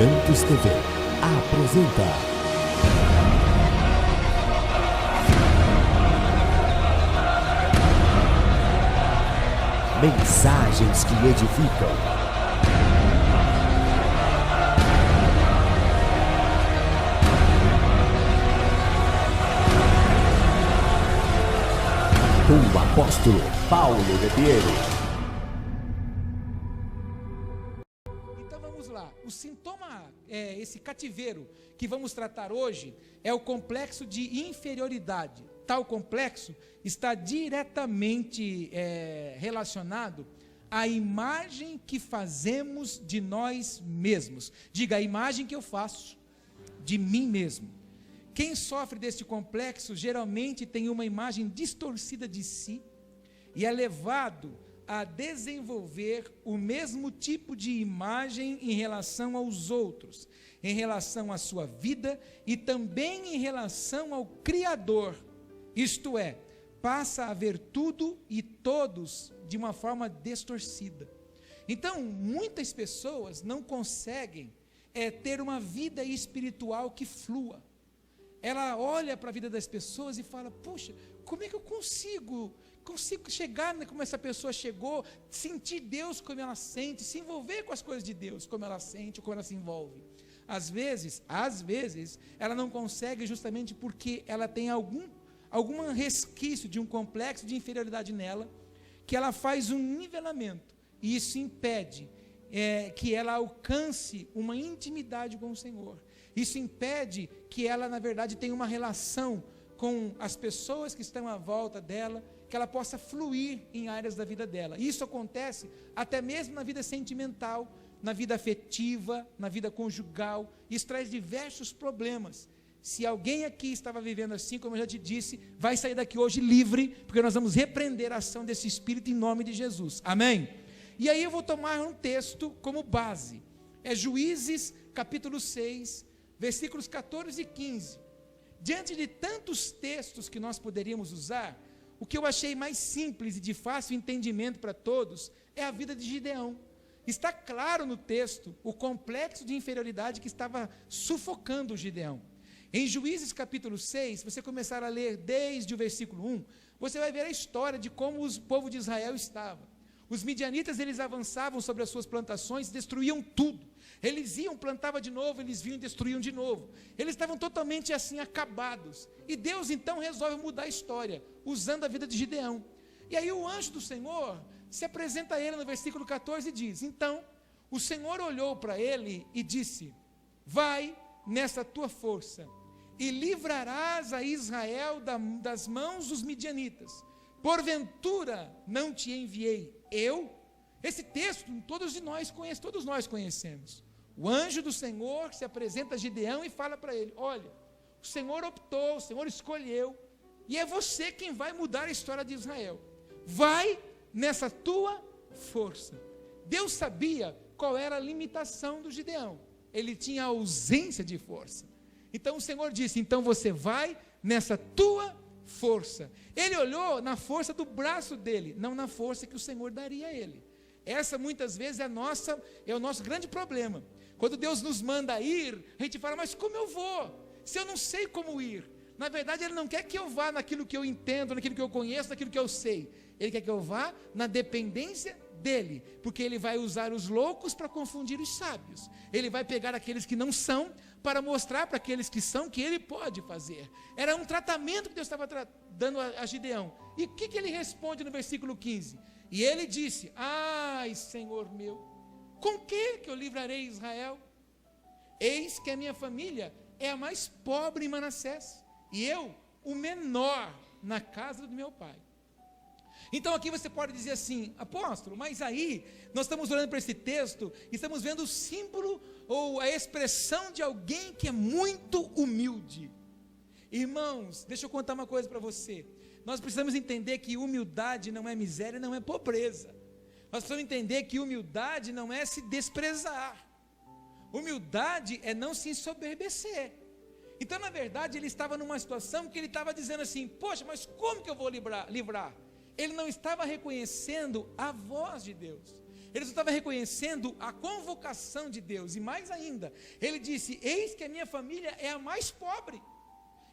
Santos TV apresenta Mensagens que edificam. Com o apóstolo Paulo Ribeiro. O sintoma, esse cativeiro que vamos tratar hoje, é o complexo de inferioridade. Tal complexo está diretamente relacionado à imagem que fazemos de nós mesmos. Diga, a imagem que eu faço de mim mesmo. Quem sofre deste complexo geralmente tem uma imagem distorcida de si e é levado a desenvolver o mesmo tipo de imagem em relação aos outros, em relação à sua vida e também em relação ao Criador. Isto é, passa a ver tudo e todos de uma forma distorcida. Então, muitas pessoas não conseguem ter uma vida espiritual que flua. Ela olha para a vida das pessoas e fala, puxa, como é que eu consigo chegar como essa pessoa chegou, sentir Deus como ela sente, se envolver com as coisas de Deus, como ela sente ou como ela se envolve. Às vezes, ela não consegue justamente porque ela tem algum resquício de um complexo de inferioridade nela, que ela faz um nivelamento, e isso impede que ela alcance uma intimidade com o Senhor. Isso impede que ela, na verdade, tenha uma relação com as pessoas que estão à volta dela, que ela possa fluir em áreas da vida dela. Isso acontece até mesmo na vida sentimental, na vida afetiva, na vida conjugal. Isso traz diversos problemas. Se alguém aqui estava vivendo assim, como eu já te disse, vai sair daqui hoje livre, porque nós vamos repreender a ação desse espírito em nome de Jesus. Amém? E aí eu vou tomar um texto como base. É Juízes, capítulo 6, versículos 14 e 15. Diante de tantos textos que nós poderíamos usar, o que eu achei mais simples e de fácil entendimento para todos é a vida de Gideão. Está claro no texto o complexo de inferioridade que estava sufocando o Gideão. Em Juízes capítulo 6, se você começar a ler desde o versículo 1, você vai ver a história de como o povo de Israel estava. Os midianitas, eles avançavam sobre as suas plantações, destruíam tudo. Eles iam, plantavam de novo, eles vinham e destruíam de novo. Eles estavam totalmente assim acabados. E Deus então resolve mudar a história, usando a vida de Gideão. E aí o anjo do Senhor se apresenta a ele no versículo 14 e diz, então o Senhor olhou para ele e disse, vai nessa tua força e livrarás a Israel das mãos dos midianitas. Porventura não te enviei eu? Esse texto todos nós conhecemos. O anjo do Senhor se apresenta a Gideão e fala para ele, olha, o Senhor optou, o Senhor escolheu, e é você quem vai mudar a história de Israel. Vai nessa tua força. Deus sabia qual era a limitação do Gideão. Ele tinha ausência de força. Então o Senhor disse, então você vai nessa tua força. Ele olhou na força do braço dele, não na força que o Senhor daria a ele. Essa muitas vezes é o nosso grande problema. Quando Deus nos manda ir, a gente fala, mas como eu vou? Se eu não sei como ir. Na verdade, Ele não quer que eu vá naquilo que eu entendo, naquilo que eu conheço, naquilo que eu sei. Ele quer que eu vá na dependência dEle, porque Ele vai usar os loucos para confundir os sábios. Ele vai pegar aqueles que não são, para mostrar para aqueles que são, que Ele pode fazer. Era um tratamento que Deus estava dando a Gideão. E o que ele responde no versículo 15? E ele disse, ai Senhor meu, com que eu livrarei Israel? Eis que a minha família é a mais pobre em Manassés, e eu, o menor na casa do meu pai. Então aqui você pode dizer assim, apóstolo, mas aí nós estamos olhando para esse texto, e estamos vendo o símbolo ou a expressão de alguém que é muito humilde. Irmãos, deixa eu contar uma coisa para você. Nós precisamos entender que humildade não é miséria, não é pobreza. Nós precisamos entender que humildade não é se desprezar. Humildade é não se ensoberbecer. Então, na verdade, ele estava numa situação que ele estava dizendo assim, poxa, mas como que eu vou livrar? Ele não estava reconhecendo a voz de Deus. Ele só estava reconhecendo a convocação de Deus. E mais ainda, ele disse: eis que a minha família é a mais pobre.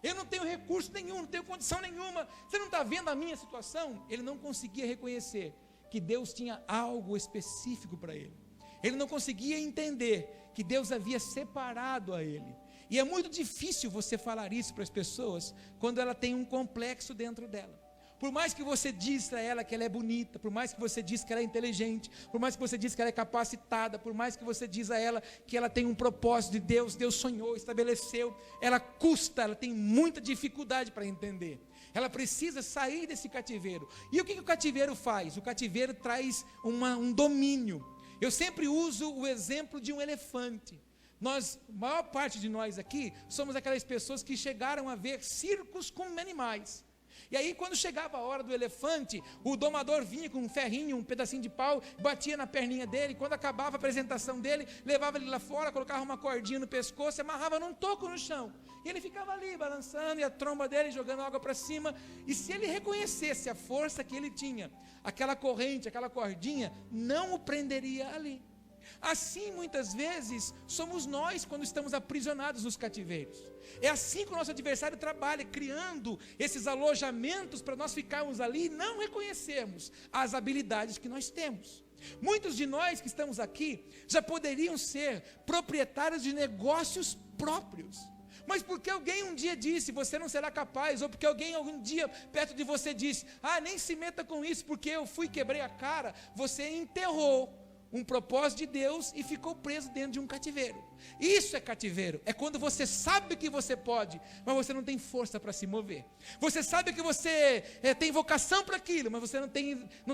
Eu não tenho recurso nenhum, não tenho condição nenhuma. Você não está vendo a minha situação? Ele não conseguia reconhecer que Deus tinha algo específico para ele. Ele não conseguia entender que Deus havia separado a ele. E é muito difícil você falar isso para as pessoas quando ela tem um complexo dentro dela. Por mais que você diz para ela que ela é bonita, por mais que você diz que ela é inteligente, por mais que você diz que ela é capacitada, por mais que você diz a ela que ela tem um propósito de Deus, Deus sonhou, estabeleceu, ela tem muita dificuldade para entender. Ela precisa sair desse cativeiro. E o que o cativeiro faz? O cativeiro traz um domínio. Eu sempre uso o exemplo de um elefante. A maior parte de nós aqui, somos aquelas pessoas que chegaram a ver circos com animais. E aí quando chegava a hora do elefante, o domador vinha com um ferrinho, um pedacinho de pau, batia na perninha dele, quando acabava a apresentação dele, levava ele lá fora, colocava uma cordinha no pescoço, amarrava num toco no chão, e ele ficava ali balançando, e a tromba dele jogando água para cima, e se ele reconhecesse a força que ele tinha, aquela corrente, aquela cordinha, não o prenderia ali. Assim muitas vezes somos nós quando estamos aprisionados nos cativeiros. É assim que o nosso adversário trabalha, criando esses alojamentos para nós ficarmos ali e não reconhecermos as habilidades que nós temos. Muitos de nós que estamos aqui já poderiam ser proprietários de negócios próprios, mas porque alguém um dia disse, você não será capaz, ou porque alguém algum dia perto de você disse, nem se meta com isso, porque eu quebrei a cara, você enterrou um propósito de Deus e ficou preso dentro de um cativeiro. Isso é cativeiro, é quando você sabe que você pode, mas você não tem força para se mover. Você sabe que você tem vocação para aquilo, mas você não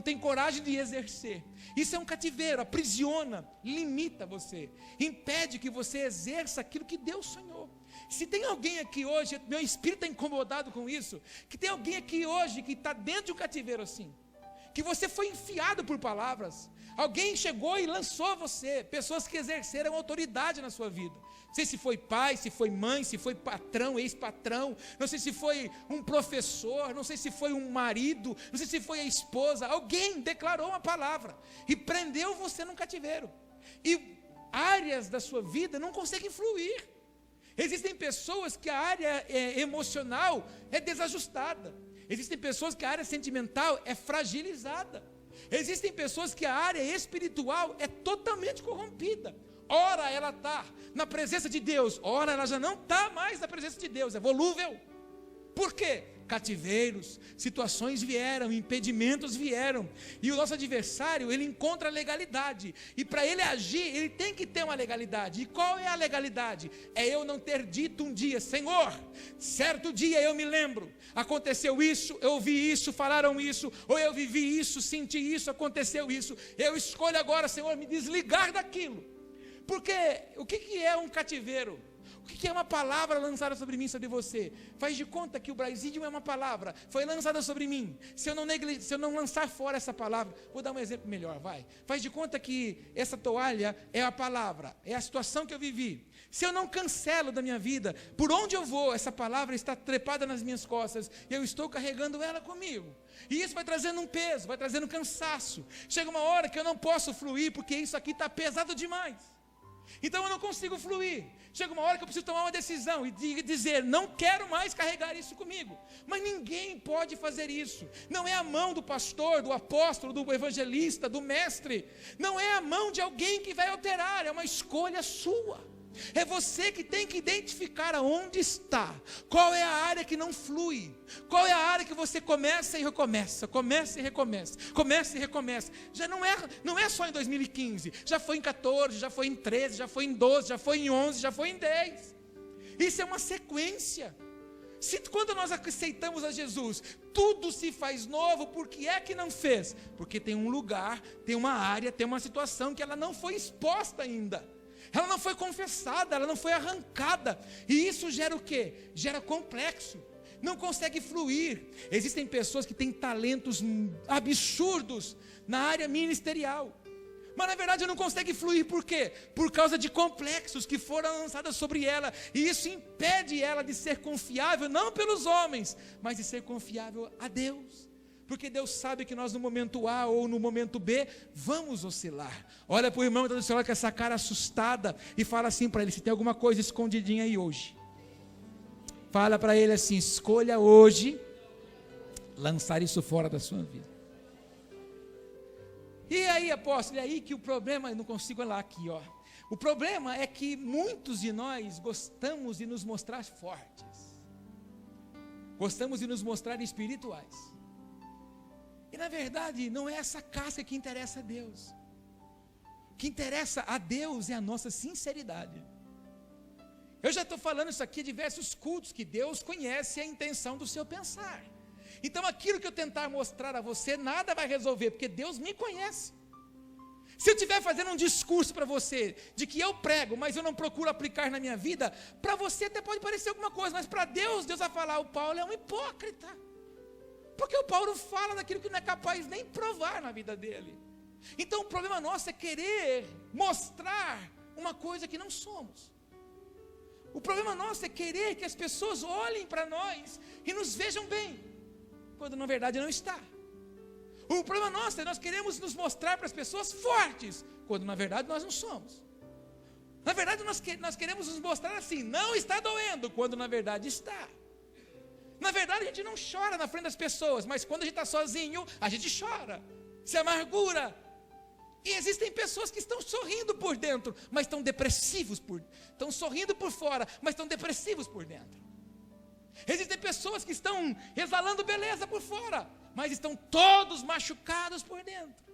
tem coragem de exercer. Isso é um cativeiro, aprisiona, limita você, impede que você exerça aquilo que Deus sonhou. Se tem alguém aqui hoje, meu espírito está incomodado com isso, que tem alguém aqui hoje que está dentro de um cativeiro assim, que você foi enfiado por palavras, alguém chegou e lançou você, pessoas que exerceram autoridade na sua vida, não sei se foi pai, se foi mãe, se foi patrão, ex-patrão, não sei se foi um professor, não sei se foi um marido, não sei se foi a esposa, alguém declarou uma palavra e prendeu você num cativeiro, e áreas da sua vida não conseguem fluir. Existem pessoas que a área emocional é desajustada, existem pessoas que a área sentimental é fragilizada, existem pessoas que a área espiritual é totalmente corrompida. Ora ela está na presença de Deus, ora ela já não está mais na presença de Deus, é volúvel. Por quê? Cativeiros, situações vieram, impedimentos vieram, e o nosso adversário, ele encontra legalidade, e para ele agir, ele tem que ter uma legalidade. E qual é a legalidade? É eu não ter dito um dia, Senhor, certo dia eu me lembro, aconteceu isso, eu ouvi isso, falaram isso, ou eu vivi isso, senti isso, aconteceu isso, eu escolho agora, Senhor, me desligar daquilo. Porque o que é um cativeiro? O que é uma palavra lançada sobre mim, sobre você? Faz de conta que o Braisidium é uma palavra, foi lançada sobre mim. Se eu não lançar fora essa palavra, vou dar um exemplo melhor, vai. Faz de conta que essa toalha é a palavra, é a situação que eu vivi. Se eu não cancelo da minha vida, por onde eu vou, essa palavra está trepada nas minhas costas, e eu estou carregando ela comigo. E isso vai trazendo um peso, vai trazendo cansaço. Chega uma hora que eu não posso fluir, porque isso aqui está pesado demais. Então eu não consigo fluir. Chega uma hora que eu preciso tomar uma decisão e dizer, não quero mais carregar isso comigo. Mas ninguém pode fazer isso. Não é a mão do pastor, do apóstolo, do evangelista, do mestre. Não é a mão de alguém que vai alterar, é uma escolha sua. É você que tem que identificar aonde está, qual é a área que não flui, qual é a área que você começa e recomeça, começa e recomeça, começa e recomeça. Já não é só em 2015, já foi em 14, já foi em 13, já foi em 12, já foi em 11, já foi em 10. Isso é uma sequência. Quando nós aceitamos a Jesus, tudo se faz novo. Por que é que não fez? Porque tem um lugar, tem uma área, tem uma situação que ela não foi exposta ainda. Ela não foi confessada, ela não foi arrancada. E isso gera o quê? Gera complexo. Não consegue fluir. Existem pessoas que têm talentos absurdos na área ministerial. Mas na verdade não consegue fluir, por quê? Por causa de complexos que foram lançados sobre ela. E isso impede ela de ser confiável, não pelos homens, mas de ser confiável a Deus. Porque Deus sabe que nós no momento A ou no momento B vamos oscilar. Olha para o irmão que está do seu lado com essa cara assustada e fala assim para ele: se tem alguma coisa escondidinha aí hoje, fala para ele assim: escolha hoje lançar isso fora da sua vida. E aí, apóstolo, é aí que o problema, eu não consigo olhar aqui, ó. O problema é que muitos de nós gostamos de nos mostrar fortes, gostamos de nos mostrar espirituais, e na verdade não é essa casca que interessa a Deus. O que interessa a Deus é a nossa sinceridade. Eu já estou falando isso aqui em diversos cultos, que Deus conhece a intenção do seu pensar. Então aquilo que eu tentar mostrar a você, nada vai resolver, porque Deus me conhece. Se eu estiver fazendo um discurso para você, de que eu prego, mas eu não procuro aplicar na minha vida, para você até pode parecer alguma coisa, mas para Deus, Deus vai falar: o Paulo é um hipócrita. Porque o Paulo fala daquilo que não é capaz nem provar na vida dele. Então o problema nosso é querer mostrar uma coisa que não somos. O problema nosso é querer que as pessoas olhem para nós e nos vejam bem, quando na verdade não está. O problema nosso é nós queremos nos mostrar para as pessoas fortes, quando na verdade nós não somos. Na verdade nós queremos nos mostrar assim: não está doendo, quando na verdade está. Na verdade a gente não chora na frente das pessoas, mas quando a gente está sozinho, a gente chora, se amargura. E existem pessoas que estão sorrindo por dentro, mas estão depressivos estão sorrindo por fora, mas estão depressivos por dentro. Existem pessoas que estão exalando beleza por fora, mas estão todos machucados por dentro.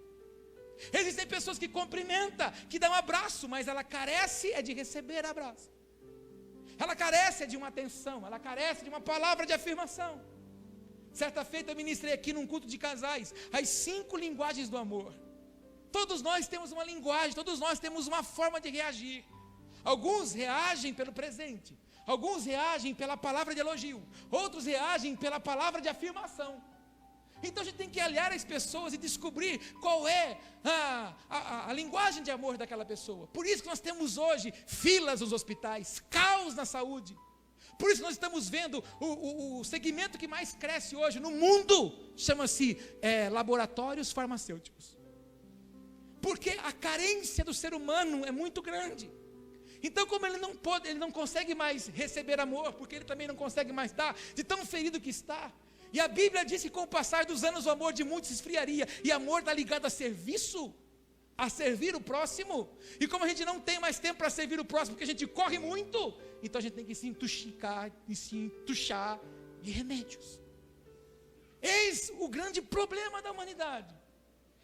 Existem pessoas que cumprimentam, que dão um abraço, mas ela carece de receber abraço. Ela carece de uma atenção, ela carece de uma palavra de afirmação. Certa feita eu ministrei aqui num culto de casais as 5 linguagens do amor. Todos nós temos uma linguagem, todos nós temos uma forma de reagir. Alguns reagem pelo presente, alguns reagem pela palavra de elogio, outros reagem pela palavra de afirmação. Então a gente tem que olhar as pessoas e descobrir qual é a linguagem de amor daquela pessoa. Por isso que nós temos hoje filas nos hospitais, caos na saúde. Por isso nós estamos vendo o segmento que mais cresce hoje no mundo, chama-se laboratórios farmacêuticos. Porque a carência do ser humano é muito grande. Então, como ele não consegue mais receber amor, porque ele também não consegue mais dar, de tão ferido que está. E a Bíblia diz que com o passar dos anos o amor de muitos se esfriaria. E amor está ligado a serviço, a servir o próximo. E como a gente não tem mais tempo para servir o próximo, porque a gente corre muito, então a gente tem que se entuchar de remédios. Eis o grande problema da humanidade.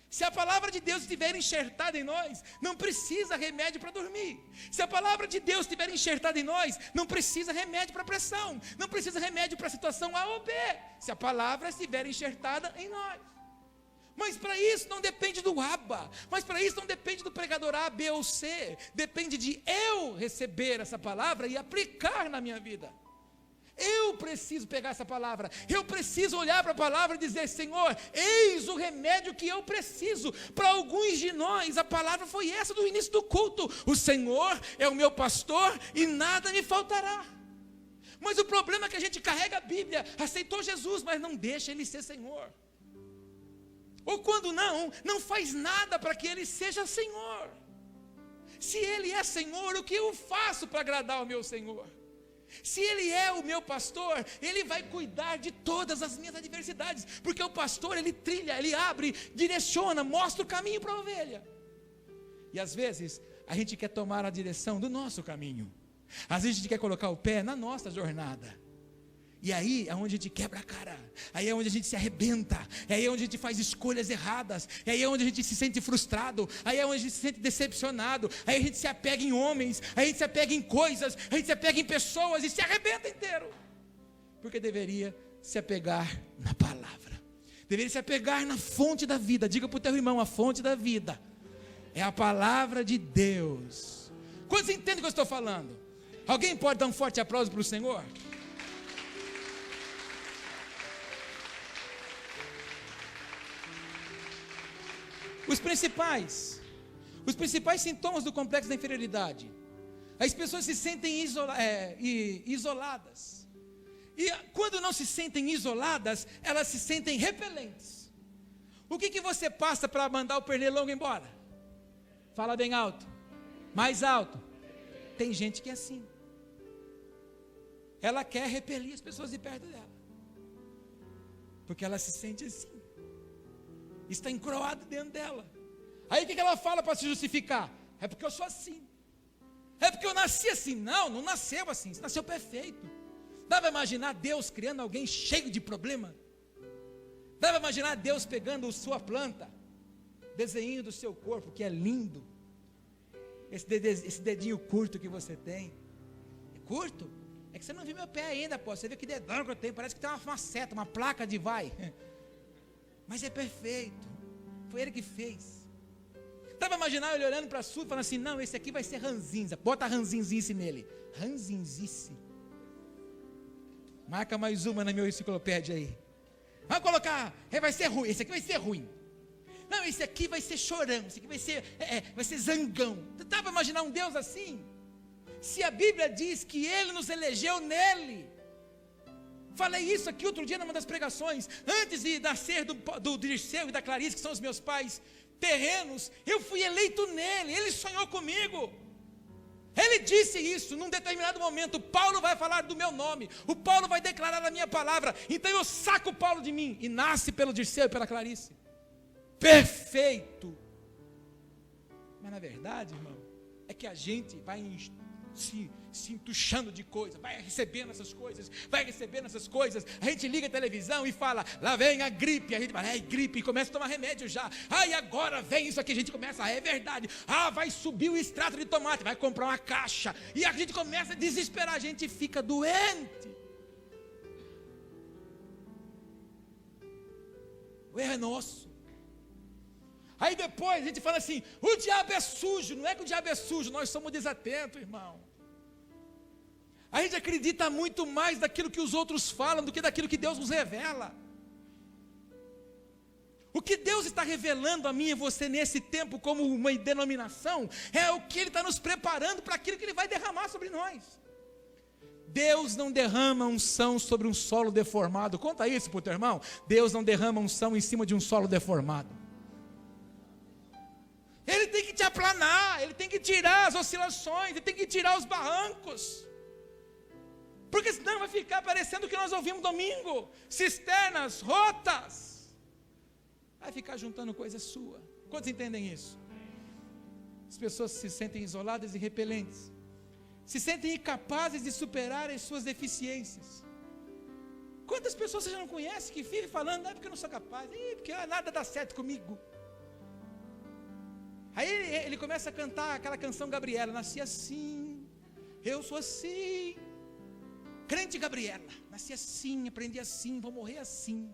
Se a palavra de Deus estiver enxertada em nós, não precisa remédio para dormir. Se a palavra de Deus estiver enxertada em nós, não precisa remédio para pressão, não precisa remédio para a situação A ou B, se a palavra estiver enxertada em nós. Mas para isso não depende do aba, mas para isso não depende do pregador A, B ou C, depende de eu receber essa palavra e aplicar na minha vida. Eu preciso pegar essa palavra, eu preciso olhar para a palavra e dizer: Senhor, eis o remédio que eu preciso. Para alguns de nós, a palavra foi essa do início do culto: o Senhor é o meu pastor e nada me faltará. Mas o problema é que a gente carrega a Bíblia, aceitou Jesus, mas não deixa Ele ser Senhor. Ou quando não faz nada para que Ele seja Senhor. Se Ele é Senhor, o que eu faço para agradar ao meu Senhor? Se Ele é o meu pastor, Ele vai cuidar de todas as minhas adversidades, porque o pastor, ele trilha, ele abre, direciona, mostra o caminho para a ovelha. E às vezes a gente quer tomar a direção do nosso caminho, às vezes a gente quer colocar o pé na nossa jornada. E aí é onde a gente quebra a cara, aí é onde a gente se arrebenta, aí é onde a gente faz escolhas erradas, aí é onde a gente se sente frustrado, aí é onde a gente se sente decepcionado, aí a gente se apega em homens, aí a gente se apega em coisas, a gente se apega em pessoas e se arrebenta inteiro. Porque deveria se apegar na palavra, deveria se apegar na fonte da vida. Diga para o teu irmão: a fonte da vida é a palavra de Deus. Quantos entendem o que eu estou falando? Alguém pode dar um forte aplauso para o Senhor? Os principais sintomas do complexo da inferioridade: as pessoas se sentem isoladas, E quando não se sentem isoladas, elas se sentem repelentes. O que você passa para mandar o pernilongo embora? Fala bem alto, mais alto. Tem gente que é assim. Ela quer repelir as pessoas de perto dela, porque ela se sente assim. Está encroado dentro dela. Aí o que ela fala para se justificar? É porque eu sou assim. É porque eu nasci assim. Não nasceu assim. Você nasceu perfeito. Dá para imaginar Deus criando alguém cheio de problema? Dá para imaginar Deus pegando sua planta, desenho do seu corpo, que é lindo. Esse dedinho curto que você tem. É curto? É que você não viu meu pé ainda, pô. Você viu que dedão que eu tenho. Parece que tem uma seta, uma placa de vai. Mas é perfeito. Foi Ele que fez. Dá para imaginar ele olhando para a sua e falando assim: não, esse aqui vai ser ranzinza. Bota ranzinzice nele. Ranzinzice. Marca mais uma na minha enciclopédia aí. Vamos colocar, vai ser ruim. Esse aqui vai ser ruim. Não, esse aqui vai ser chorão. Esse aqui vai ser zangão. Dá para imaginar um Deus assim? Se a Bíblia diz que Ele nos elegeu nele. Falei isso aqui outro dia numa das pregações. Antes de nascer do Dirceu e da Clarice, que são os meus pais terrenos, eu fui eleito nele. Ele sonhou comigo. Ele disse isso num determinado momento. Paulo vai falar do meu nome. O Paulo vai declarar a minha palavra. Então eu saco o Paulo de mim e nasce pelo Dirceu e pela Clarice. Perfeito. Mas na verdade, irmão, é que a gente vai se entuchando de coisas, vai recebendo essas coisas, a gente liga a televisão e fala, lá vem a gripe, a gente fala, gripe, e começa a tomar remédio já, e agora vem isso aqui, a gente começa, é verdade, vai subir o extrato de tomate, vai comprar uma caixa, e a gente começa a desesperar, a gente fica doente. O erro é nosso. Aí depois a gente fala assim, o diabo é sujo. Não é que o diabo é sujo, nós somos desatentos, irmão. A gente acredita muito mais daquilo que os outros falam do que daquilo que Deus nos revela. O que Deus está revelando a mim e você nesse tempo como uma denominação, é o que Ele está nos preparando para aquilo que Ele vai derramar sobre nós. Deus não derrama unção sobre um solo deformado. Conta isso para o teu irmão. Deus não derrama unção em cima de um solo deformado. Ele tem que te aplanar, Ele tem que tirar as oscilações, Ele tem que tirar os barrancos. Porque senão vai ficar parecendo o que nós ouvimos domingo. Cisternas rotas. Vai ficar juntando coisa sua. Quantos entendem isso? As pessoas se sentem isoladas e repelentes. Se sentem incapazes de superar as suas deficiências. Quantas pessoas você já não conhece que vivem falando, porque eu não sou capaz, porque nada dá certo comigo. Aí ele começa a cantar aquela canção Gabriela, nasci assim, eu sou assim. Crente Gabriela, nasci assim, aprendi assim, vou morrer assim.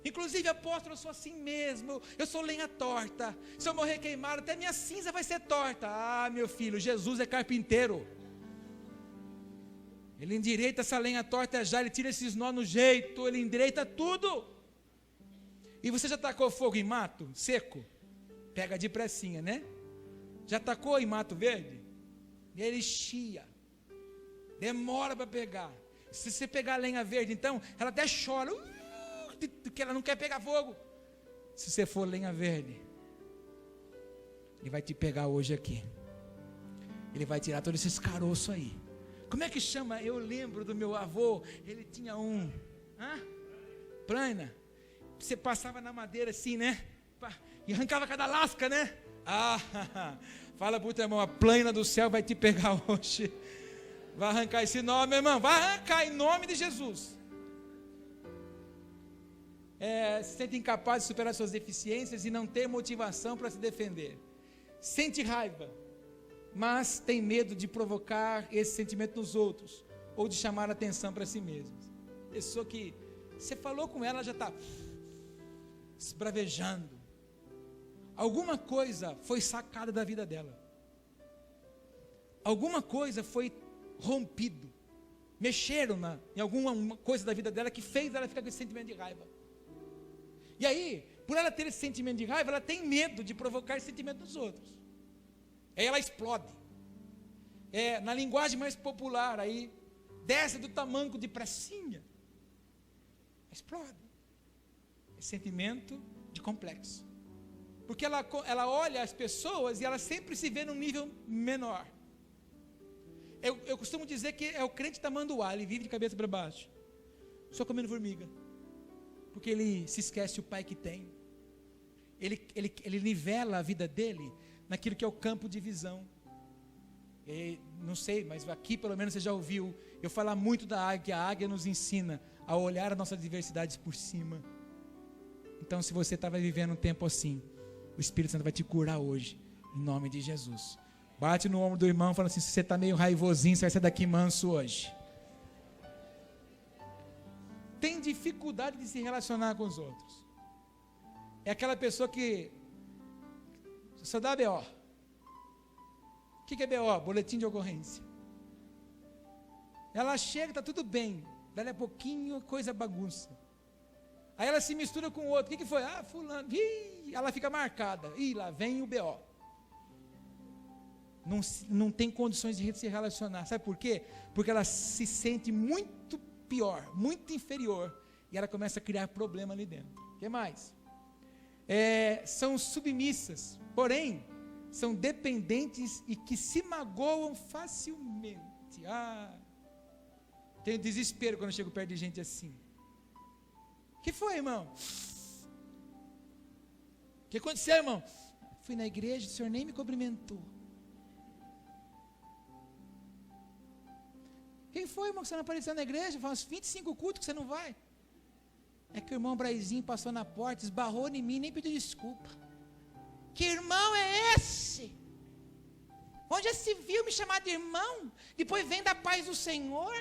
Inclusive apóstolo, eu sou assim mesmo, eu sou lenha torta. Se eu morrer queimado, até minha cinza vai ser torta. Meu filho, Jesus é carpinteiro. Ele endireita essa lenha torta já, ele tira esses nós no jeito, ele endireita tudo. E você já tacou fogo em mato seco? Pega de pressinha, né? Já tacou em mato verde? Ele chia. Demora para pegar. Se você pegar a lenha verde, então, ela até chora, que ela não quer pegar fogo. Se você for lenha verde, Ele vai te pegar hoje aqui. Ele vai tirar todos esses caroços aí. Como é que chama? Eu lembro do meu avô, ele tinha plana. Você passava na madeira assim, né? E arrancava cada lasca, né? Fala para o teu irmão, a plana do céu vai te pegar hoje. Vai arrancar esse nome, meu irmão. Vai arrancar em nome de Jesus. Se sente incapaz de superar suas deficiências e não ter motivação para se defender. Sente raiva, mas tem medo de provocar esse sentimento nos outros, ou de chamar a atenção para si mesmo. Pessoa que você falou com ela, já está esbravejando. Alguma coisa foi sacada da vida dela. Alguma coisa foi rompido. Mexeram em alguma coisa da vida dela que fez ela ficar com esse sentimento de raiva. E aí, por ela ter esse sentimento de raiva, ela tem medo de provocar esse sentimento nos outros. Aí ela explode. Na linguagem mais popular, aí desce do tamanco de pracinha, explode. É sentimento de complexo. Porque ela olha as pessoas e ela sempre se vê num nível menor. Eu costumo dizer que é o crente tamanduá, ele vive de cabeça para baixo, só comendo formiga, porque ele se esquece o pai que tem. Ele nivela a vida dele naquilo que é o campo de visão. Não sei, mas aqui pelo menos você já ouviu eu falar muito da águia. A águia nos ensina a olhar as nossas diversidades por cima. Então, se você estava vivendo um tempo assim, o Espírito Santo vai te curar hoje, em nome de Jesus. Bate no ombro do irmão e fala assim: se você está meio raivosinho, você vai sair daqui manso hoje. Tem dificuldade de se relacionar com os outros. É aquela pessoa que só dá BO. O que é BO? Boletim de ocorrência. Ela chega, está tudo bem, dali a pouquinho coisa bagunça. Aí ela se mistura com o outro. O que foi? Fulano. Ela fica marcada. Lá vem o BO. Não tem condições de se relacionar. Sabe por quê? Porque ela se sente muito pior, muito inferior. E ela começa a criar problema ali dentro. O que mais? São submissas, porém, são dependentes e que se magoam facilmente. Tenho desespero quando eu chego perto de gente assim. O que foi, irmão? O que aconteceu, irmão? Fui na igreja, o senhor nem me cumprimentou. Quem foi, irmão, que você não apareceu na igreja? Faz uns 25 cultos que você não vai. É que o irmão Braizinho passou na porta, esbarrou em mim, nem pediu desculpa. Que irmão é esse? Onde já se viu me chamar de irmão? Depois vem da paz do Senhor.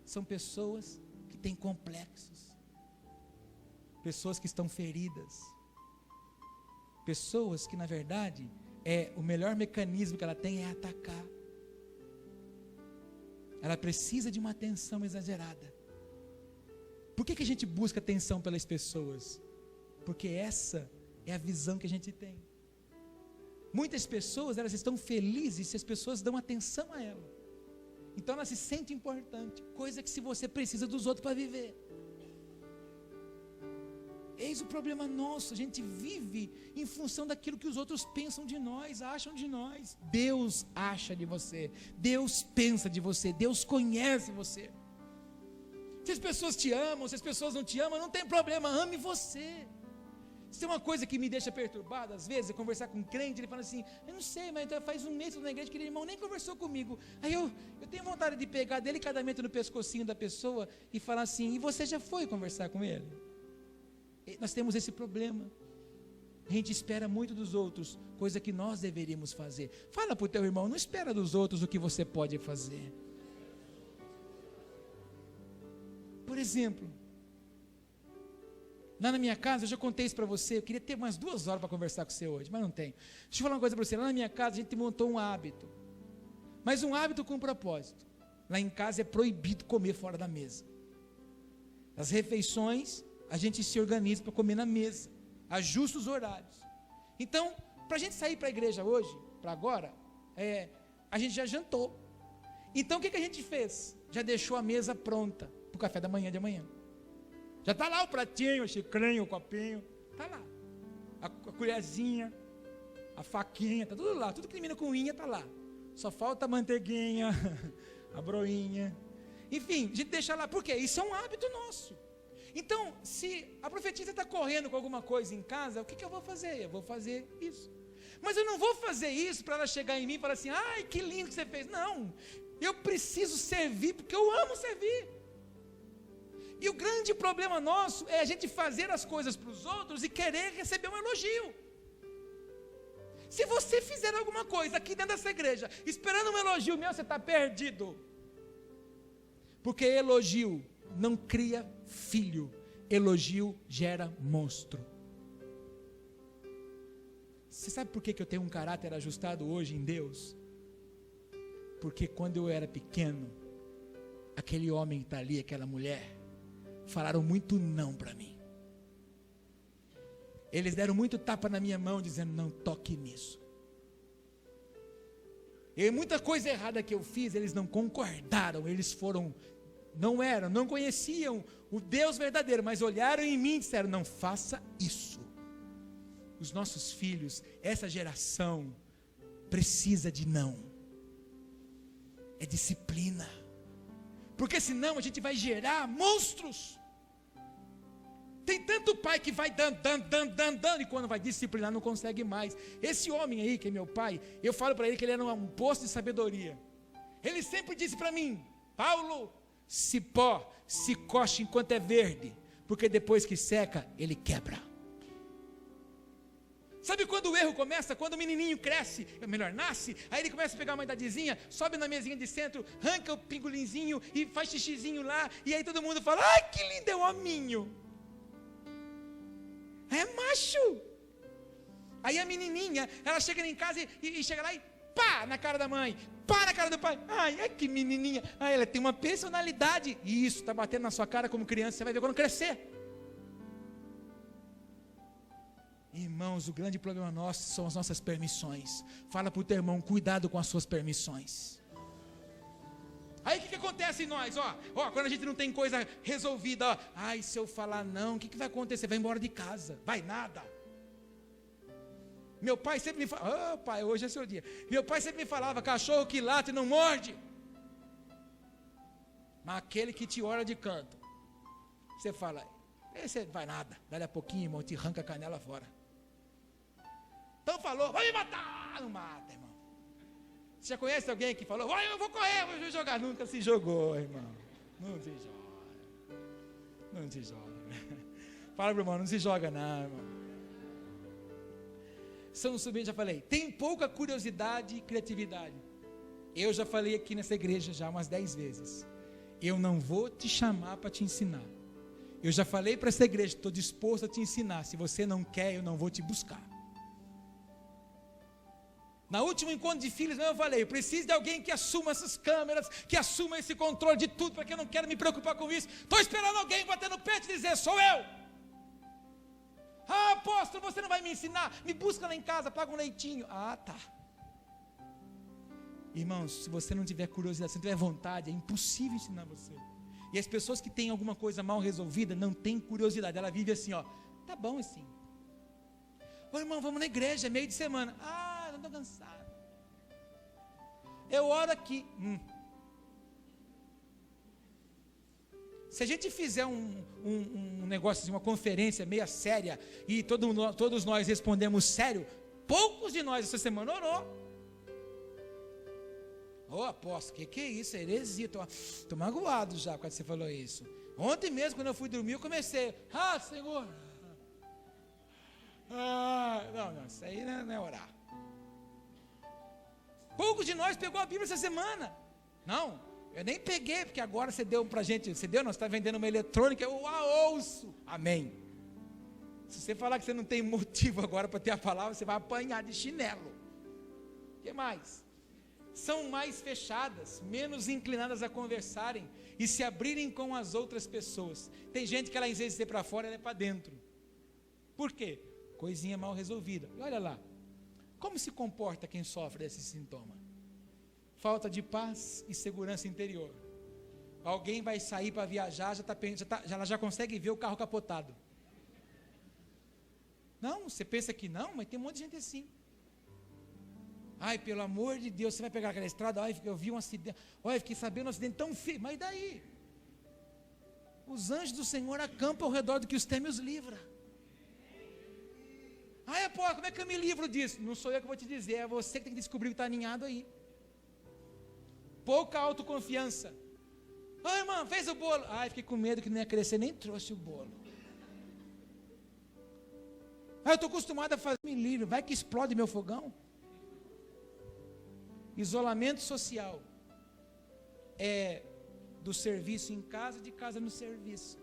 São pessoas que têm complexos. Pessoas que estão feridas. Pessoas que, na verdade, o melhor mecanismo que ela tem é atacar. Ela precisa de uma atenção exagerada. Por que a gente busca atenção pelas pessoas? Porque essa é a visão que a gente tem. Muitas pessoas, elas estão felizes se as pessoas dão atenção a ela. Então ela se sente importante, coisa que se você precisa dos outros para viver. Eis o problema nosso, a gente vive em função daquilo que os outros pensam de nós, acham de nós. Deus acha de você, Deus pensa de você, Deus conhece você. Se as pessoas te amam, se as pessoas não te amam, não tem problema, ame você. Se tem uma coisa que me deixa perturbado, às vezes, é conversar com um crente, ele fala assim: eu não sei, mas faz um mês que eu estou na igreja, aquele irmão nem conversou comigo. Aí eu tenho vontade de pegar delicadamente no pescocinho da pessoa e falar assim: e você já foi conversar com ele? Nós temos esse problema. A gente espera muito dos outros, coisa que nós deveríamos fazer. Fala para o teu irmão: não espera dos outros o que você pode fazer. Por exemplo, lá na minha casa, eu já contei isso para você, eu queria ter umas 2 horas para conversar com você hoje, mas não tenho. Deixa eu falar uma coisa para você. Lá na minha casa a gente montou um hábito, mas um hábito com um propósito. Lá em casa é proibido comer fora da mesa. As refeições, a gente se organiza para comer na mesa, ajusta os horários. Então, para a gente sair para a igreja hoje, para agora, a gente já jantou. Então o que a gente fez? Já deixou a mesa pronta para o café da manhã de amanhã. Já está lá o pratinho, o xicrinho, o copinho, está lá. A colherzinha, a faquinha, está tudo lá. Tudo que termina com unha está lá. Só falta a manteiguinha, a broinha. Enfim, a gente deixa lá. Por quê? Isso é um hábito nosso. Então, se a profetisa está correndo com alguma coisa em casa, o que eu vou fazer? Eu vou fazer isso. Mas eu não vou fazer isso para ela chegar em mim e falar assim: ai, que lindo que você fez. Não, eu preciso servir porque eu amo servir. E o grande problema nosso é a gente fazer as coisas para os outros e querer receber um elogio. Se você fizer alguma coisa aqui dentro dessa igreja, esperando um elogio meu, você está perdido. Porque elogio não cria filho, elogio gera monstro. Você sabe por que eu tenho um caráter ajustado hoje em Deus? Porque quando eu era pequeno, aquele homem que está ali, aquela mulher, falaram muito não para mim. Eles deram muito tapa na minha mão, dizendo: não toque nisso. E muita coisa errada que eu fiz, eles não concordaram, eles não conheciam o Deus verdadeiro, mas olharam em mim e disseram: não faça isso. Os nossos filhos, essa geração, precisa de não. É disciplina. Porque senão a gente vai gerar monstros. Tem tanto pai que vai dando, e quando vai disciplinar não consegue mais. Esse homem aí, que é meu pai, eu falo para ele que ele era um poço de sabedoria. Ele sempre disse para mim: Paulo, cipó se coxe enquanto é verde, porque depois que seca, ele quebra. Sabe quando o erro começa? Quando o menininho cresce, nasce, aí ele começa a pegar uma idadezinha, sobe na mesinha de centro, arranca o pingolinzinho e faz xixizinho lá, e aí todo mundo fala: ai, que lindo, é um hominho. É macho. Aí a menininha, ela chega em casa e chega lá e pá na cara da mãe, pá na cara do pai. Ai, que menininha. Ela tem uma personalidade. E isso está batendo na sua cara como criança, você vai ver quando crescer. Irmãos, o grande problema nosso são as nossas permissões. Fala para o teu irmão: cuidado com as suas permissões. Aí o que acontece em nós? Quando a gente não tem coisa resolvida, ai, se eu falar não, o que vai acontecer? Vai embora de casa, vai nada. Meu pai sempre me falava: pai, hoje é seu dia. Meu pai sempre me falava: cachorro que late não morde. Mas aquele que te olha de canto, você fala: esse vai nada. Dali a pouquinho, irmão, te arranca a canela fora. Então falou: vai me matar. Não mata, irmão. Você já conhece alguém que falou: eu vou correr, vou jogar? Nunca se jogou, irmão. Não se joga. Não se joga. Fala pro irmão: não se joga não, irmão. São Sobrinho, já falei, tem pouca curiosidade e criatividade. Eu já falei aqui nessa igreja já umas 10 vezes: eu não vou te chamar para te ensinar. Eu já falei para essa igreja: estou disposto a te ensinar. Se você não quer, eu não vou te buscar. Na último encontro de filhos, eu falei: eu preciso de alguém que assuma essas câmeras, que assuma esse controle de tudo, porque eu não quero me preocupar com isso. Estou esperando alguém bater no peito e dizer: sou eu. Apóstolo, você não vai me ensinar? Me busca lá em casa, paga um leitinho. Tá. Irmãos, se você não tiver curiosidade, se não tiver vontade, é impossível ensinar você. E as pessoas que têm alguma coisa mal resolvida não têm curiosidade. Ela vive assim: tá bom assim. Irmão, vamos na igreja, é meio de semana. Eu estou cansado. Eu oro aqui. Se a gente fizer um negócio assim, uma conferência meia séria, e todos nós respondemos sério, poucos de nós essa semana orou. Apóstolo, que é isso? É heresia. Estou magoado já quando você falou isso. Ontem mesmo, quando eu fui dormir, eu comecei: Senhor. Não, isso aí não é orar. Poucos de nós pegou a Bíblia essa semana. Não, eu nem peguei, porque agora você deu pra gente. Você deu, nós está vendendo uma eletrônica, eu ouço. Amém. Se você falar que você não tem motivo agora para ter a palavra, você vai apanhar de chinelo. O que mais? São mais fechadas, menos inclinadas a conversarem e se abrirem com as outras pessoas. Tem gente que ela, em vez de ser para fora, ela é para dentro. Por quê? Coisinha mal resolvida. E olha lá, como se comporta quem sofre desse sintoma? Falta de paz e segurança interior. Alguém vai sair para viajar, ela já consegue ver o carro capotado. Não, você pensa que não, mas tem um monte de gente assim. Pelo amor de Deus, você vai pegar aquela estrada, eu vi um acidente, fiquei sabendo um acidente tão feio, mas e daí? Os anjos do Senhor acampam ao redor do que os teme e os livra. Como é que eu me livro disso? Não sou eu que vou te dizer, é você que tem que descobrir o que está aninhado aí. Pouca autoconfiança. Irmã, fez o bolo. Fiquei com medo que não ia crescer, nem trouxe o bolo. Eu estou acostumado a fazer, me livre, vai que explode meu fogão. Isolamento social é do serviço em casa, de casa no serviço.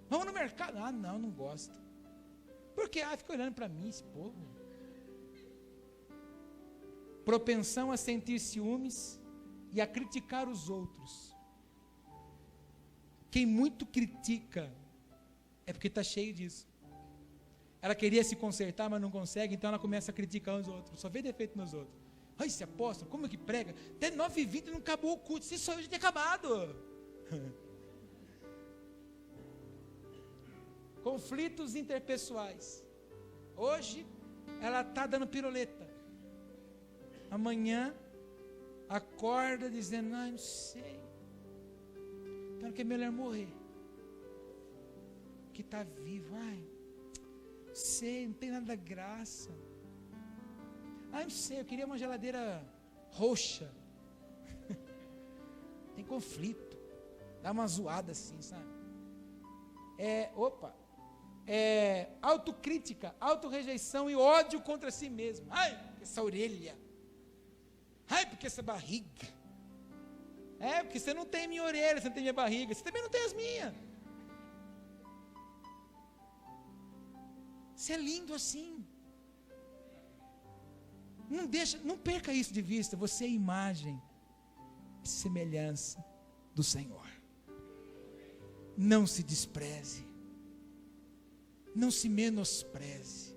Vamos no mercado? Não gosto. Por quê? Fica olhando para mim esse povo. Propensão a sentir ciúmes e a criticar os outros. Quem muito critica é porque está cheio disso. Ela queria se consertar, mas não consegue, então ela começa a criticar os outros, só vê defeito nos outros. Ai, esse apóstolo, como é que prega? Até 9h20 não acabou o culto, se só eu já tinha acabado. Conflitos interpessoais. Hoje, ela está dando piroleta. Amanhã, acorda dizendo, ai, não sei. Então que é melhor morrer. Que está vivo, ai, sei, não tem nada da graça. Ai, não sei, eu queria uma geladeira roxa. Tem conflito. Dá uma zoada assim, sabe? Autocrítica, autorrejeição e ódio contra si mesmo. Ai, porque essa orelha. Ai, porque essa barriga. Porque você não tem minha orelha, você não tem minha barriga, você também não tem as minhas. Você é lindo assim. Não perca isso de vista. Você é imagem e semelhança do Senhor. Não se despreze. Não se menospreze.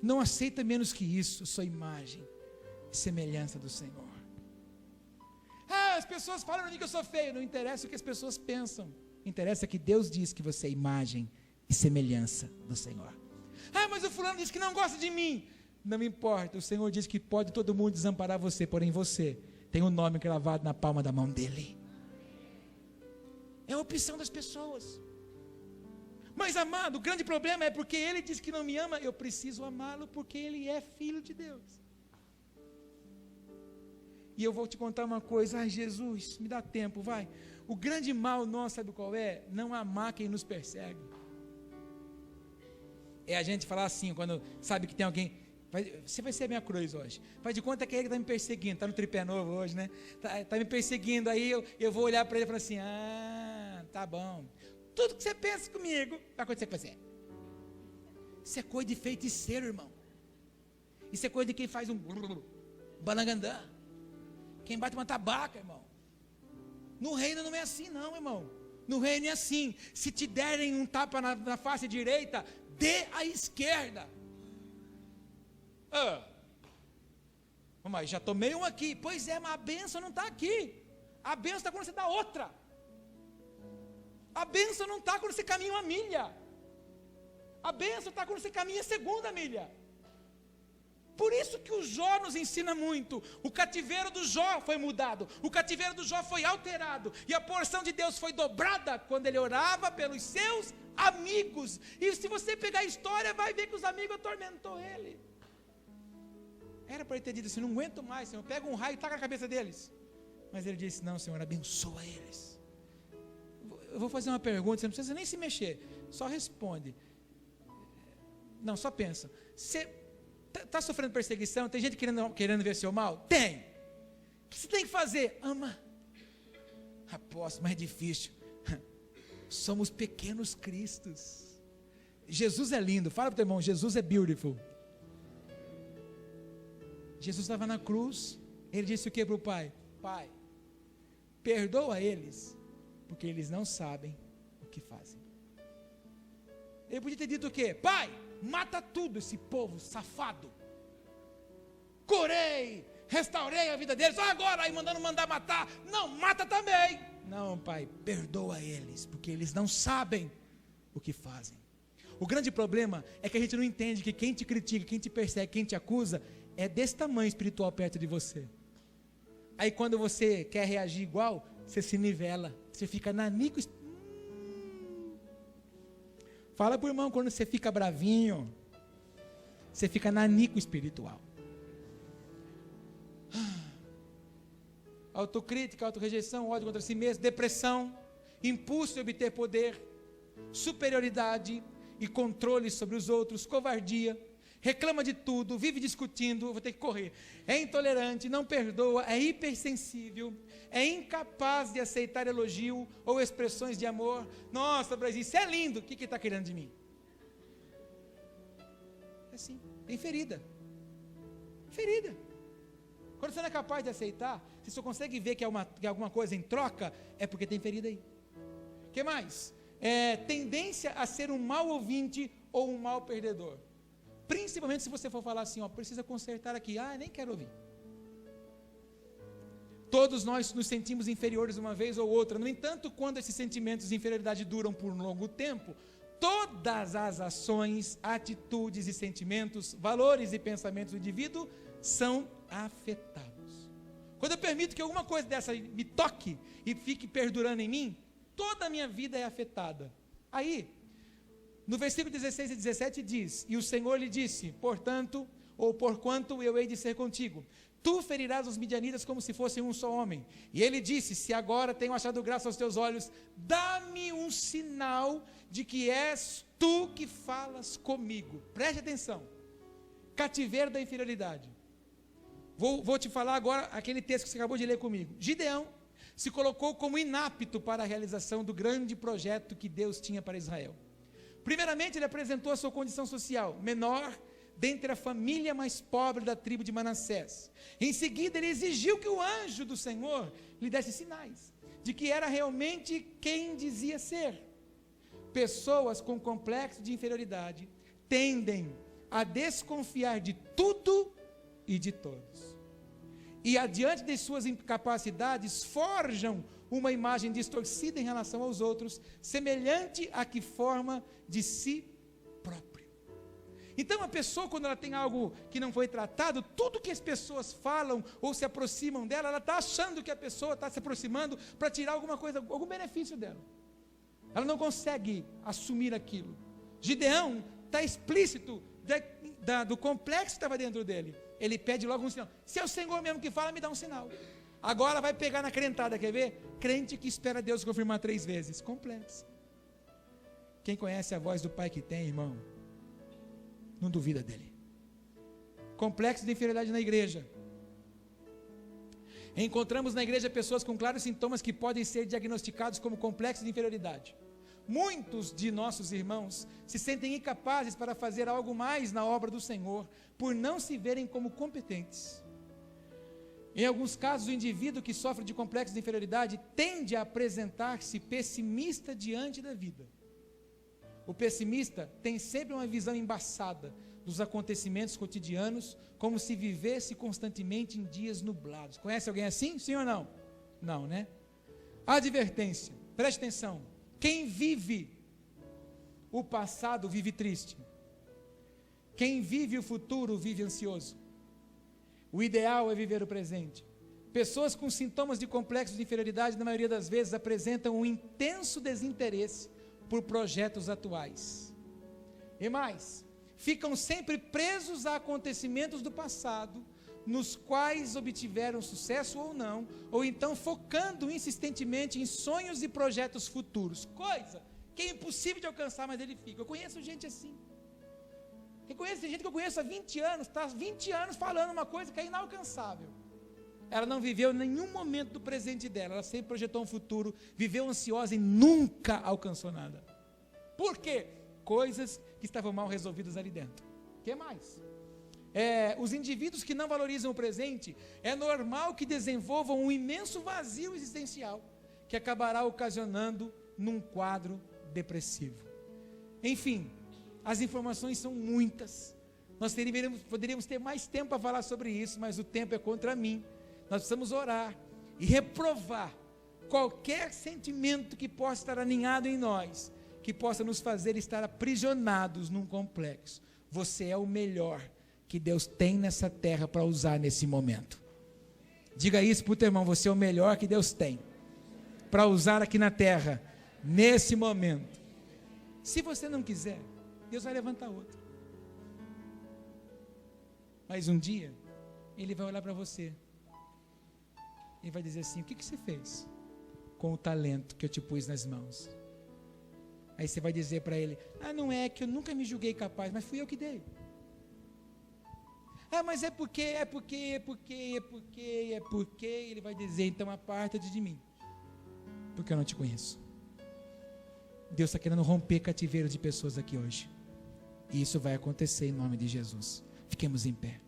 Não aceita menos que isso. Sua imagem e semelhança do Senhor. As pessoas falam para mim que eu sou feio. Não interessa o que as pessoas pensam. Interessa que Deus diz que você é imagem e semelhança do Senhor. Mas o fulano diz que não gosta de mim. Não me importa, o Senhor diz que pode todo mundo desamparar você, porém você tem o nome gravado na palma da mão dele. É a opção das pessoas. Mas amado, o grande problema é porque ele diz que não me ama, eu preciso amá-lo porque ele é filho de Deus. E eu vou te contar uma coisa, Jesus, me dá tempo, vai. O grande mal nosso, sabe qual é? Não amar quem nos persegue. É a gente falar assim, quando sabe que tem alguém, você vai ser a minha cruz hoje, faz de conta que é ele que está me perseguindo, está no tripé novo hoje, né? Está me perseguindo, aí eu vou olhar para ele e falar assim, tá bom, tudo que você pensa comigo, vai acontecer com você. Isso é coisa de feiticeiro, irmão. Isso é coisa de quem faz um balangandã, quem bate uma tabaca, irmão. No reino não é assim não, irmão. No reino é assim, se te derem um tapa na face direita, dê à esquerda. Mas já tomei um aqui. Pois é, mas a bênção não está aqui. A bênção está quando você dá outra. A bênção não está quando você caminha uma milha. A bênção está quando você caminha a segunda milha. Por isso que o Jó nos ensina muito. O cativeiro do Jó foi mudado. O cativeiro do Jó foi alterado. E a porção de Deus foi dobrada quando ele orava pelos seus amigos. E se você pegar a história, vai ver que os amigos atormentou ele. Era para ele ter dito assim, não aguento mais, Senhor, pega um raio e taca na cabeça deles. Mas ele disse, não, Senhor, abençoa eles. Eu vou fazer uma pergunta, você não precisa nem se mexer, só responde. Não, só pensa. Você está sofrendo perseguição, tem gente querendo ver seu mal? Tem. O que você tem que fazer? Ama. Apóstolo, mas é difícil. Somos pequenos cristos. Jesus é lindo, fala para o teu irmão, Jesus é beautiful. Jesus estava na cruz, ele disse o que para o Pai? Pai, perdoa eles, porque eles não sabem o que fazem. Ele podia ter dito o quê? Pai, mata tudo esse povo safado. Curei, restaurei a vida deles, agora aí mandar matar. Não, mata também. Não, Pai, perdoa eles, porque eles não sabem o que fazem. O grande problema é que a gente não entende que quem te critica, quem te persegue, quem te acusa, é desse tamanho espiritual perto de você. Aí quando você quer reagir igual, você se nivela, você fica nanico. Fala para o irmão, quando você fica bravinho, você fica nanico espiritual. Autocrítica, autorrejeição, ódio contra si mesmo, depressão, impulso de obter poder, superioridade e controle sobre os outros, covardia, reclama de tudo, vive discutindo, vou ter que correr, é intolerante, não perdoa, é hipersensível, é incapaz de aceitar elogio ou expressões de amor. Nossa, Brasil, isso é lindo, o que ele está querendo de mim? É assim, tem ferida. Quando você não é capaz de aceitar, você só consegue ver que é alguma coisa em troca, é porque tem ferida aí. O que mais? Tendência a ser um mau ouvinte ou um mau perdedor. Principalmente se você for falar assim, precisa consertar aqui, nem quero ouvir. Todos nós nos sentimos inferiores uma vez ou outra. No entanto, quando esses sentimentos de inferioridade duram por um longo tempo, todas as ações, atitudes e sentimentos, valores e pensamentos do indivíduo são afetados. Quando eu permito que alguma coisa dessa me toque e fique perdurando em mim, toda a minha vida é afetada. Aí, no versículo 16 e 17 diz: e o Senhor lhe disse, portanto, ou porquanto eu hei de ser contigo, tu ferirás os midianitas como se fossem um só homem. E ele disse: se agora tenho achado graça aos teus olhos, dá-me um sinal de que és tu que falas comigo. Preste atenção. Cativeiro da inferioridade. Vou te falar agora aquele texto que você acabou de ler comigo. Gideão se colocou como inapto para a realização do grande projeto que Deus tinha para Israel. Primeiramente, ele apresentou a sua condição social, menor dentre a família mais pobre da tribo de Manassés. Em seguida, ele exigiu que o anjo do Senhor lhe desse sinais de que era realmente quem dizia ser. Pessoas com complexo de inferioridade tendem a desconfiar de tudo e de todos. E adiante de suas incapacidades, forjam uma imagem distorcida em relação aos outros, semelhante à que forma de si próprio. Então a pessoa, quando ela tem algo que não foi tratado, tudo que as pessoas falam ou se aproximam dela, ela está achando que a pessoa está se aproximando para tirar alguma coisa, algum benefício dela. Ela não consegue assumir aquilo. Gideão está explícito do complexo que estava dentro dele. Ele pede logo um sinal. Se é o Senhor mesmo que fala, me dá um sinal. Agora vai pegar na crentada, quer ver? Crente que espera Deus confirmar 3 vezes. Complexo. Quem conhece a voz do Pai que tem, irmão, não duvida dele. Complexo de inferioridade na igreja. Encontramos na igreja pessoas com claros sintomas que podem ser diagnosticados como complexo de inferioridade. Muitos de nossos irmãos se sentem incapazes para fazer algo mais na obra do Senhor, por não se verem como competentes. Em alguns casos, o indivíduo que sofre de complexo de inferioridade tende a apresentar-se pessimista diante da vida. O pessimista tem sempre uma visão embaçada dos acontecimentos cotidianos, como se vivesse constantemente em dias nublados. Conhece alguém assim? Sim ou não? Não, né? Advertência, preste atenção. Quem vive o passado vive triste. Quem vive o futuro vive ansioso. O ideal é viver o presente. Pessoas com sintomas de complexo de inferioridade, na maioria das vezes, apresentam um intenso desinteresse por projetos atuais. E mais, ficam sempre presos a acontecimentos do passado, nos quais obtiveram sucesso ou não, ou então focando insistentemente em sonhos e projetos futuros, coisa que é impossível de alcançar, mas ele fica. Eu conheço gente assim. Tem gente que eu conheço há 20 anos, está há 20 anos falando uma coisa que é inalcançável. Ela não viveu nenhum momento do presente dela, ela sempre projetou um futuro, viveu ansiosa e nunca alcançou nada. Por quê? Coisas que estavam mal resolvidas ali dentro. O que mais? Os indivíduos que não valorizam o presente, é normal que desenvolvam um imenso vazio existencial, que acabará ocasionando num quadro depressivo. Enfim, as informações são muitas. Nós poderíamos ter mais tempo para falar sobre isso, mas o tempo é contra mim. Nós precisamos orar e reprovar qualquer sentimento que possa estar aninhado em nós, que possa nos fazer estar aprisionados num complexo. Você é o melhor que Deus tem nessa terra para usar nesse momento. Diga isso para o teu irmão, você é o melhor que Deus tem para usar aqui na terra, nesse momento. Se você não quiser, Deus vai levantar outro. Mas um dia, Ele vai olhar para você e vai dizer assim: o que você fez com o talento que eu te pus nas mãos? Aí você vai dizer para Ele: não é que eu nunca me julguei capaz, mas fui eu que dei. Mas é porque. Ele vai dizer: então aparta-te de mim, porque eu não te conheço. Deus está querendo romper cativeiro de pessoas aqui hoje. E isso vai acontecer em nome de Jesus. Fiquemos em pé.